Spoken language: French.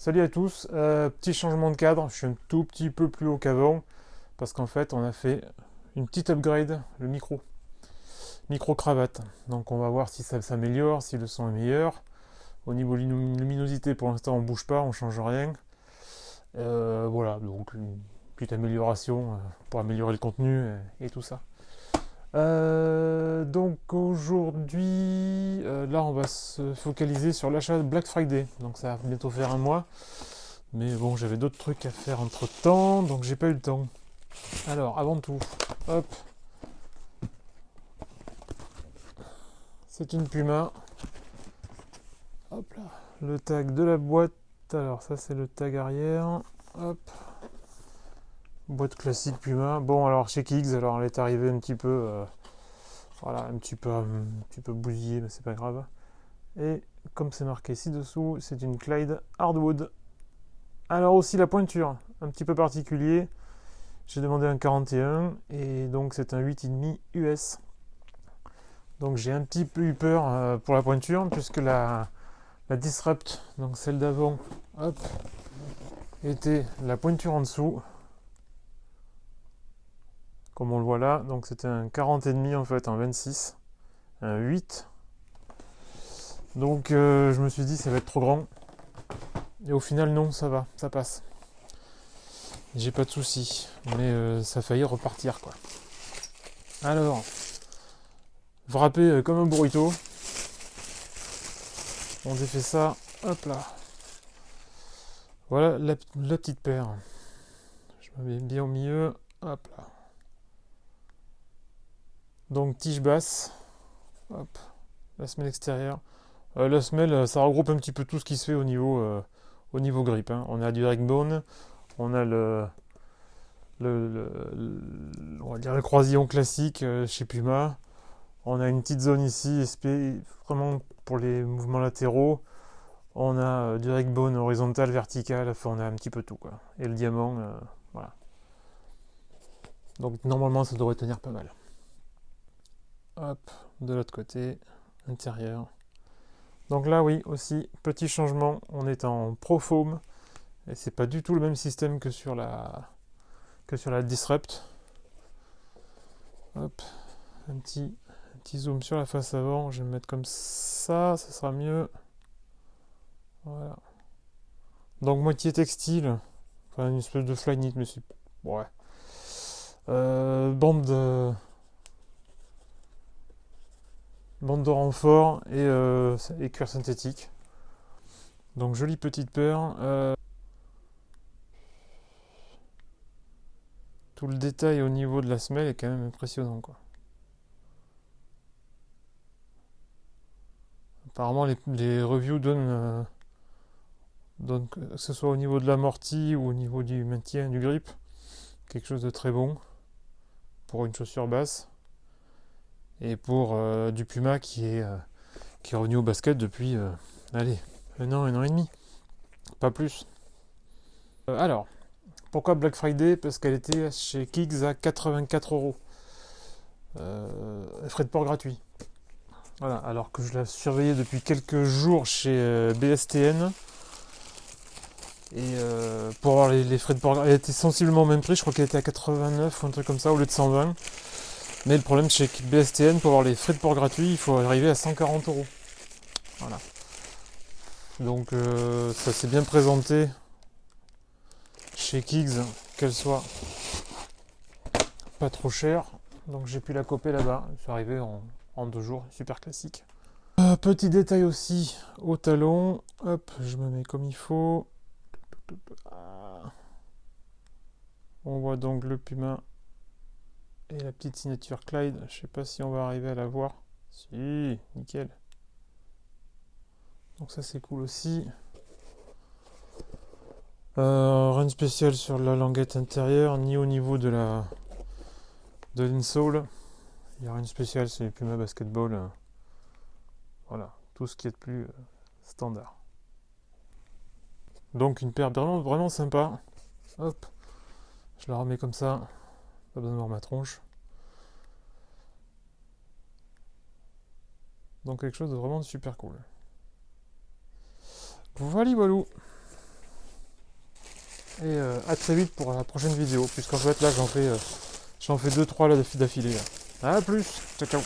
Salut à tous, petit changement de cadre, je suis un tout petit peu plus haut qu'avant parce qu'en fait on a fait une petite upgrade, le micro cravate. Donc on va voir si ça s'améliore, si le son est meilleur. Au niveau luminosité pour l'instant on bouge pas, on change rien. Voilà, donc une petite amélioration pour améliorer le contenu et tout ça. Donc aujourd'hui, là on va se focaliser sur l'achat de Black Friday. Donc ça va bientôt faire un mois. Mais bon, j'avais d'autres trucs à faire entre temps, donc j'ai pas eu le temps. Alors, avant tout, hop, c'est une Puma. Hop là, le tag de la boîte. Alors, ça c'est le tag arrière. Hop, boîte classique Puma. Bon, alors chez Kiggs, alors elle est arrivée un petit peu, voilà, un petit peu bousillée, mais c'est pas grave. Et comme c'est marqué ci-dessous, c'est une Clyde Hardwood. Alors aussi la pointure, un petit peu particulier. J'ai demandé un 41 et donc c'est un 8,5 US. Donc j'ai un petit peu eu peur pour la pointure puisque la Disrupt, donc celle d'avant, hop, était la pointure en dessous. Comme on le voit là, donc c'était un 40,5 en fait, un 26, un 8. Donc je me suis dit ça va être trop grand. Et au final non, ça va, ça passe. J'ai pas de soucis, mais ça a failli repartir quoi. Alors, wrappé comme un burrito. On défait ça, hop là. Voilà la petite paire. Je me mets bien au milieu, hop là. Donc tige basse, hop, la semelle extérieure. La semelle, ça regroupe un petit peu tout ce qui se fait au niveau grip, hein. On a du Bone, on a on va dire le croisillon classique chez Puma. On a une petite zone ici, vraiment pour les mouvements latéraux. On a du Bone horizontal, vertical, enfin on a un petit peu tout quoi. Et le diamant, voilà. Donc normalement ça devrait tenir pas mal. Hop, de l'autre côté, intérieur. Donc là oui, aussi, petit changement, on est en Pro Foam. Et c'est pas du tout le même système que sur la Disrupt. Hop, un petit zoom sur la face avant, je vais me mettre comme ça sera mieux. Voilà. Donc moitié textile, enfin une espèce de flyknit, mais c'est... Ouais. Bande de renfort et cuir synthétique. Donc jolie petite paire. Tout le détail au niveau de la semelle est quand même impressionnant quoi. Apparemment les reviews donnent que ce soit au niveau de l'amorti ou au niveau du maintien du grip, quelque chose de très bon pour une chaussure basse et pour du Puma qui est revenu au basket depuis allez, un an et demi, pas plus. Alors, pourquoi Black Friday? Parce qu'elle était chez Kiggs à 84 €. Frais de port gratuits. Voilà, alors que je la surveillais depuis quelques jours chez BSTN. Et pour avoir les frais de port, elle était sensiblement au même prix, je crois qu'elle était à 89 ou un truc comme ça au lieu de 120. Mais le problème chez BSTN, pour avoir les frais de port gratuits, il faut arriver à 140 €. Voilà. Donc ça s'est bien présenté chez Kiggs, qu'elle soit pas trop chère. Donc j'ai pu la coper là-bas. Je suis arrivé en 2 jours, super classique. Petit détail aussi au talon. Hop, je me mets comme il faut. On voit donc le Puma et la petite signature Clyde. Je sais pas si on va arriver à la voir. Si, nickel. Donc ça c'est cool aussi. Rien de spécial sur la languette intérieure, ni au niveau de l'insole. Il n'y a rien de spécial, c'est Puma Basketball. Voilà, tout ce qui est de plus standard. Donc une paire vraiment, vraiment sympa. Hop, je la remets comme ça. Pas besoin de voir ma tronche. Donc quelque chose de vraiment super cool. Voilà, voilou. Et à très vite pour la prochaine vidéo, puisqu'en fait là j'en fais 2-3 là d'affilée. Là. A plus, ciao ciao.